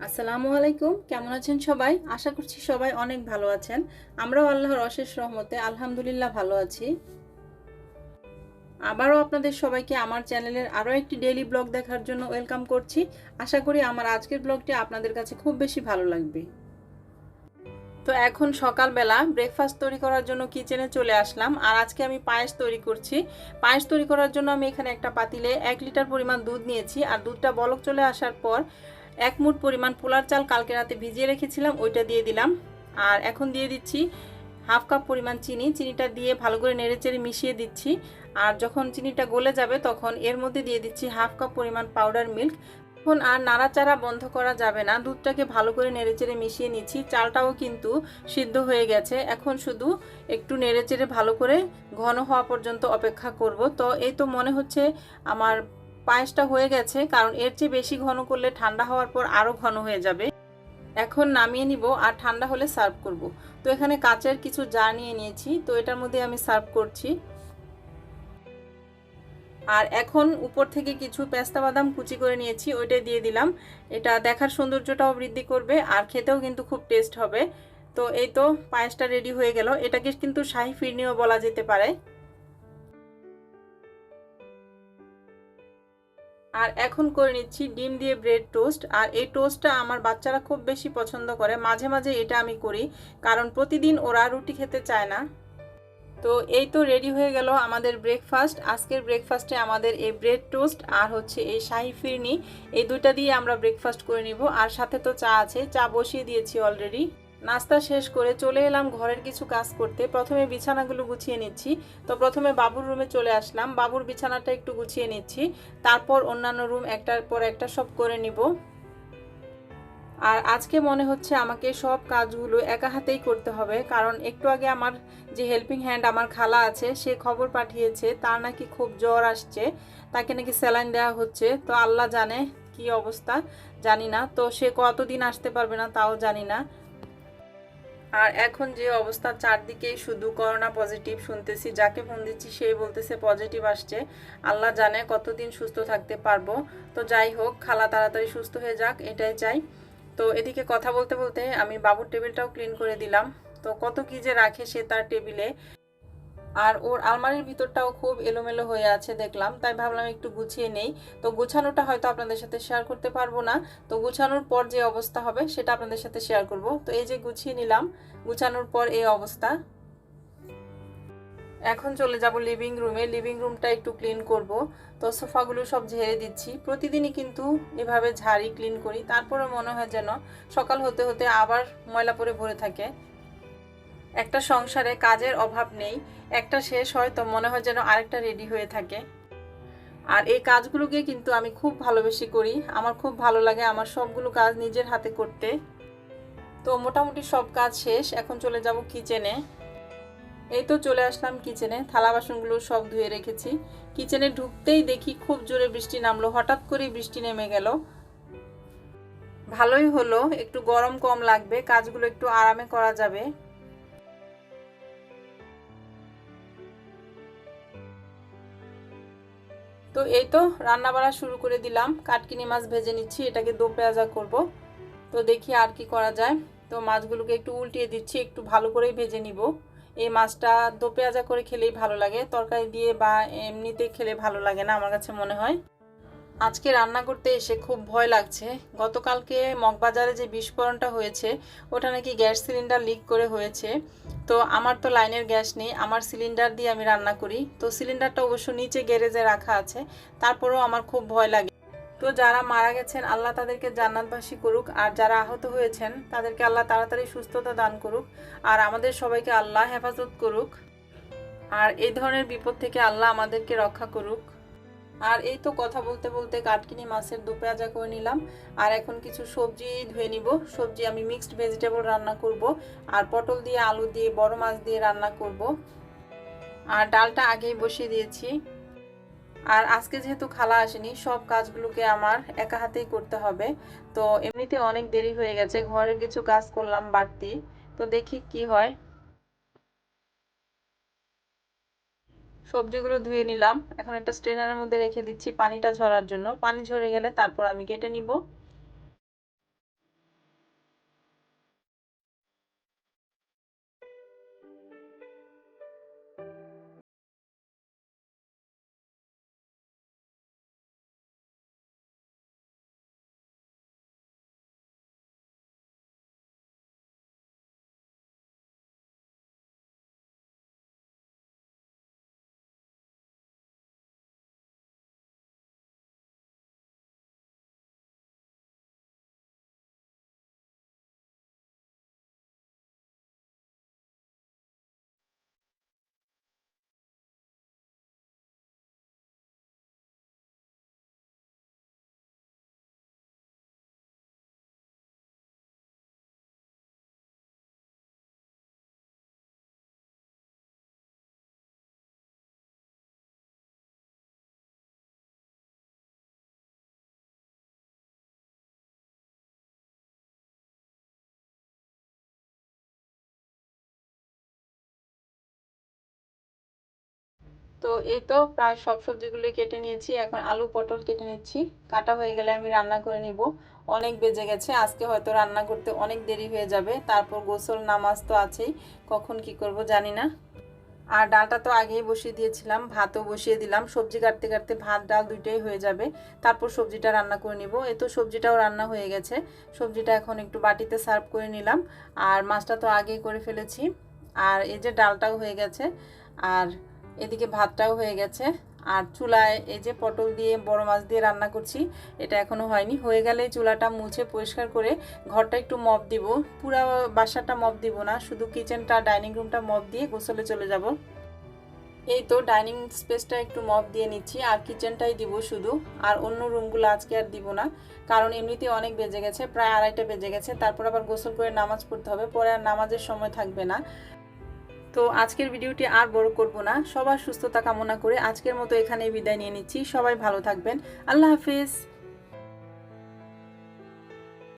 আসসালামু আলাইকুম। কেমন আছেন সবাই? আশা করছি সবাই অনেক ভালো আছেন। আমরাও আল্লাহর অশেষ রহমতে আলহামদুলিল্লাহ ভালো আছি। আবারও আপনাদের সবাইকে আমার চ্যানেলের আরও একটি ডেইলি ব্লগ দেখার জন্য ওয়েলকাম করছি। আশা করি আমার আজকের ব্লগটি আপনাদের কাছে খুব বেশি ভালো লাগবে। তো এখন সকালবেলা ব্রেকফাস্ট তৈরি করার জন্য কিচেনে চলে আসলাম। আর আজকে আমি পায়েস তৈরি করছি। পায়েস তৈরি করার জন্য আমি এখানে একটা পাতিলে 1 লিটার পরিমাণ দুধ নিয়েছি। আর দুধটা বলক চলে আসার পর 1 মুঠ পরিমাণ পোলার চাল কালকে রাতে ভিজিয়ে রেখেছিলাম, ওইটা দিয়ে দিলাম। আর এখন দিয়ে দিচ্ছি হাফ কাপ পরিমাণ চিনি। চিনিটা দিয়ে ভালো করে নেড়েচেড়ে মিশিয়ে দিচ্ছি। আর যখন চিনিটা গলে যাবে তখন এর মধ্যে দিয়ে দিচ্ছি হাফ কাপ পরিমাণ পাউডার মিল্ক। এখন আর নাড়াচাড়া বন্ধ করা যাবে না, দুধটাকে ভালো করে নেড়েচেড়ে মিশিয়ে নিচ্ছি। চালটাও কিন্তু সিদ্ধ হয়ে গেছে, এখন শুধু একটু নেড়েচেড়ে ভালো করে ঘন হওয়া পর্যন্ত অপেক্ষা করব। তো এই তো মনে হচ্ছে আমার পায়েসটা হয়ে গেছে, কারণ এর চেয়ে বেশি ঘন করলে ঠান্ডা হওয়ার পর আরও ঘন হয়ে যাবে। এখন নামিয়ে নিব আর ঠান্ডা হলে সার্ভ করব। তো এখানে কাচের কিছু জার নিয়ে নিয়েছি, তো এটার মধ্যে আমি সার্ভ করছি। আর এখন উপর থেকে কিছু পেস্তা বাদাম কুচি করে নিয়েছি, ওইটাই দিয়ে দিলাম। এটা দেখার সৌন্দর্যটাও বৃদ্ধি করবে আর খেতেও কিন্তু খুব টেস্ট হবে। তো এই তো পায়েসটা রেডি হয়ে গেল। এটাকে কিন্তু শাহী ফিরনিও বলা যেতে পারে। আর এখন করে নিচ্ছি ডিম দিয়ে ব্রেড টোস্ট। আর এই টোস্টটা আমার বাচ্চারা খুব বেশি পছন্দ করে, মাঝে মাঝে এটা আমি করি, কারণ প্রতিদিন ওরা রুটি খেতে চায় না। তো এই তো রেডি হয়ে গেল আমাদের ব্রেকফাস্ট। আজকের ব্রেকফাস্টে আমাদের এই ব্রেড টোস্ট আর হচ্ছে এই শাহী ফিরনি, এই দুইটা দিয়ে আমরা ব্রেকফাস্ট করে নিব। আর সাথে তো চা আছে, চা বসিয়ে দিয়েছি অলরেডি। নাস্তা শেষ করে চলে এলাম ঘরের কিছু কাজ করতে। প্রথমে বিছানাগুলো গুছিয়ে নিচ্ছি। তো প্রথমে বাবুর রুমে চলে আসলাম, বাবুর বিছানাটা একটু গুছিয়ে নিচ্ছি। তারপর অন্যান্য রুম একটার পর একটা সব করে নিব। আর আজকে মনে হচ্ছে আমাকে সব কাজগুলো একা হাতেই করতে হবে, কারণ একটু আগে আমার যে হেল্পিং হ্যান্ড আমার খালা আছে, সে খবর পাঠিয়েছে তার নাকি খুব জ্বর আসছে, তাকে নাকি স্যালাইন দেওয়া হচ্ছে। তো আল্লাহ জানে কি অবস্থা, জানি না। তো সে কতদিন আসতে পারবে না তাও জানি না। আর এখন যে অবস্থা, চারদিকেই শুধু করোনা পজিটিভ শুনতেছি, যাকে ফোন দিচ্ছি সেই বলতেছে পজিটিভ আসছে। আল্লাহ জানে কতদিন সুস্থ থাকতে পারবো। তো যাই হোক, খালা তাড়াতাড়ি সুস্থ হয়ে যাক, এটাই চাই। তো এদিকে কথা বলতে বলতে আমি বাবুর টেবিলটাও ক্লিন করে দিলাম। তো কত কি যে রাখে সে তার টেবিলে। আর ওর আলমারির ভিতরটাও খুব এলোমেলো হয়ে আছে দেখলাম, তাই ভাবলাম একটু গুছিয়ে নেই। তো গুছানোটা হয়তো আপনাদের সাথে শেয়ার করতে পারবো না, তো গুছানোর পর যে অবস্থা হবে সেটা আপনাদের সাথে শেয়ার করব। তো এই যে গুছিয়ে নিলাম, গুছানোর পর এই অবস্থা। এখন চলে যাব লিভিং রুমে, লিভিং রুমটা একটু ক্লিন করব। তো সোফাগুলো সব ঝেড়ে দিচ্ছি, প্রতিদিনই কিন্তু এভাবে ঝাড়ি ক্লিন করি, তারপরে মনে হয় যেন সকাল হতে হতে আবার ময়লা পড়ে ভরে থাকে। একটা সংসারে কাজের অভাব নেই, একটা শেষ হয় তো মনে হয় যেন আরেকটা রেডি হয়ে থাকে। আর এই কাজগুলোকে কিন্তু আমি খুব ভালোবেসে করি, আমার খুব ভালো লাগে আমার সবগুলো কাজ নিজের হাতে করতে। তো মোটামুটি সব কাজ শেষ, এখন চলে যাব কিচেনে। এই তো চলে আসলাম কিচেনে, থালা বাসনগুলো সব ধুয়ে রেখেছি। কিচেনে ঢুকতেই দেখি খুব জোরে বৃষ্টি নামলো, হঠাৎ করেই বৃষ্টি নেমে গেল। ভালোই হলো, একটু গরম কম লাগবে, কাজগুলো একটু আরামে করা যাবে। তো এই তো রান্না বাড়া শুরু করে দিলাম, কাটকিনি মাছ ভেজে নিচ্ছি, এটাকে দো পেঁয়াজা করব। তো দেখি আর কি করা যায়। তো মাছগুলোকে একটু উল্টিয়ে দিচ্ছি, একটু ভালো করেই ভেজে নিব। এই মাছটা দো পেঁয়াজা করে খেলেই ভালো লাগে, তরকারি দিয়ে বা এমনিতে খেলে ভালো লাগে না আমার কাছে মনে হয়। আজকে রান্না করতে এসে খুব ভয় লাগছে। গতকালকে মগবাজারে যে বিস্ফোরণটা হয়েছে, ওটা নাকি গ্যাস সিলিন্ডার লিক করে হয়েছে। তো আমার তো লাইনের গ্যাস নেই, আমার সিলিন্ডার দিয়ে আমি রান্না করি। তো সিলিন্ডারটা অবশ্য নিচে গ্যারেজে রাখা আছে, তারপরেও আমার খুব ভয় লাগে। তো যারা মারা গেছেন আল্লাহ তাদেরকে জান্নাতবাসী করুক, আর যারা আহত হয়েছেন তাদেরকে আল্লাহ তাড়াতাড়ি সুস্থতা দান করুক, আর আমাদের সবাইকে আল্লাহ হেফাজত করুক। আর এই ধরনের বিপদ থেকে আল্লাহ আমাদেরকে রক্ষা করুক। আর এই তো কথা বলতে বলতে কাটকিনি মাছের দো পেঁয়াজা করে নিলাম। আর এখন কিছু সবজি ধুয়ে নিব। সবজি আমি মিক্সড ভেজিটেবল রান্না করব, আর পটল দিয়ে আলু দিয়ে বড় মাছ দিয়ে রান্না করব। আর ডালটা আগেই বসিয়ে দিয়েছি। আর আজকে যেহেতু খালা আসেনি, সব কাজগুলোকে আমার একা হাতেই করতে হবে। তো এমনিতে অনেক দেরি হয়ে গেছে, ঘরের কিছু কাজ করলাম বাড়তি। তো দেখি কি হয়। সবজিগুলো ধুয়ে নিলাম, এখন একটা স্ট্রেনারের মধ্যে রেখে দিচ্ছি পানিটা ঝরার জন্য। পানি ঝরে গেলে তারপর আমি কেটে নিব। তো এই তো প্রায় সব সবজিগুলো কেটে নিয়েছি, এখন আলু পটল কেটে নিচ্ছি। কাটা হয়ে গেলে আমি রান্না করে নিব। অনেক বেজে গেছে, আজকে হয়তো রান্না করতে অনেক দেরি হয়ে যাবে। তারপর গোসল নামাজ তো আছেই, কখন কি করব জানি না। আর ডালটা তো আগেই বসিয়ে দিয়েছিলাম, ভাতও বসিয়ে দিলাম। সবজি কাটতে কাটতে ভাত ডাল দুইটাই হয়ে যাবে, তারপর সবজিটা রান্না করে নিব। এই তো সবজিটাও রান্না হয়ে গেছে, সবজিটা এখন একটু বাটিতে সার্ভ করে নিলাম। আর মাছটা তো আগেই করে ফেলেছি। আর এই যে ডালটাও হয়ে গেছে, আর এদিকে ভাতটাও হয়ে গেছে। আর চুলায় এই যে পটল দিয়ে বড় মাছ দিয়ে রান্না করছি, এটা এখনো হয়নি। হয়ে গেলে চুলাটা মুছে পরিষ্কার করে ঘরটা একটু মপ দিব। পুরা বাসাটা মপ দিব না, শুধু কিচেনটা ডাইনিং রুমটা মপ দিয়ে গোসলে চলে যাব। এই তো ডাইনিং স্পেসটা একটু মপ দিয়ে নিচ্ছি, আর কিচেনটাই দিব শুধু। আর অন্য রুমগুলো আজকে আর দিব না, কারণ এমনিতে অনেক বেজে গেছে, প্রায় 2:30 বেজে গেছে। তারপর আবার গোসল করে নামাজ পড়তে হবে, পরে আর নামাজের সময় থাকবে না। তো আজকের ভিডিওটি আর বড় করব না, সবার সুস্থতা কামনা করে আজকের মতো এখানেই বিদায় নিয়ে নিচ্ছি। সবাই ভালো থাকবেন, আল্লাহ হাফিজ।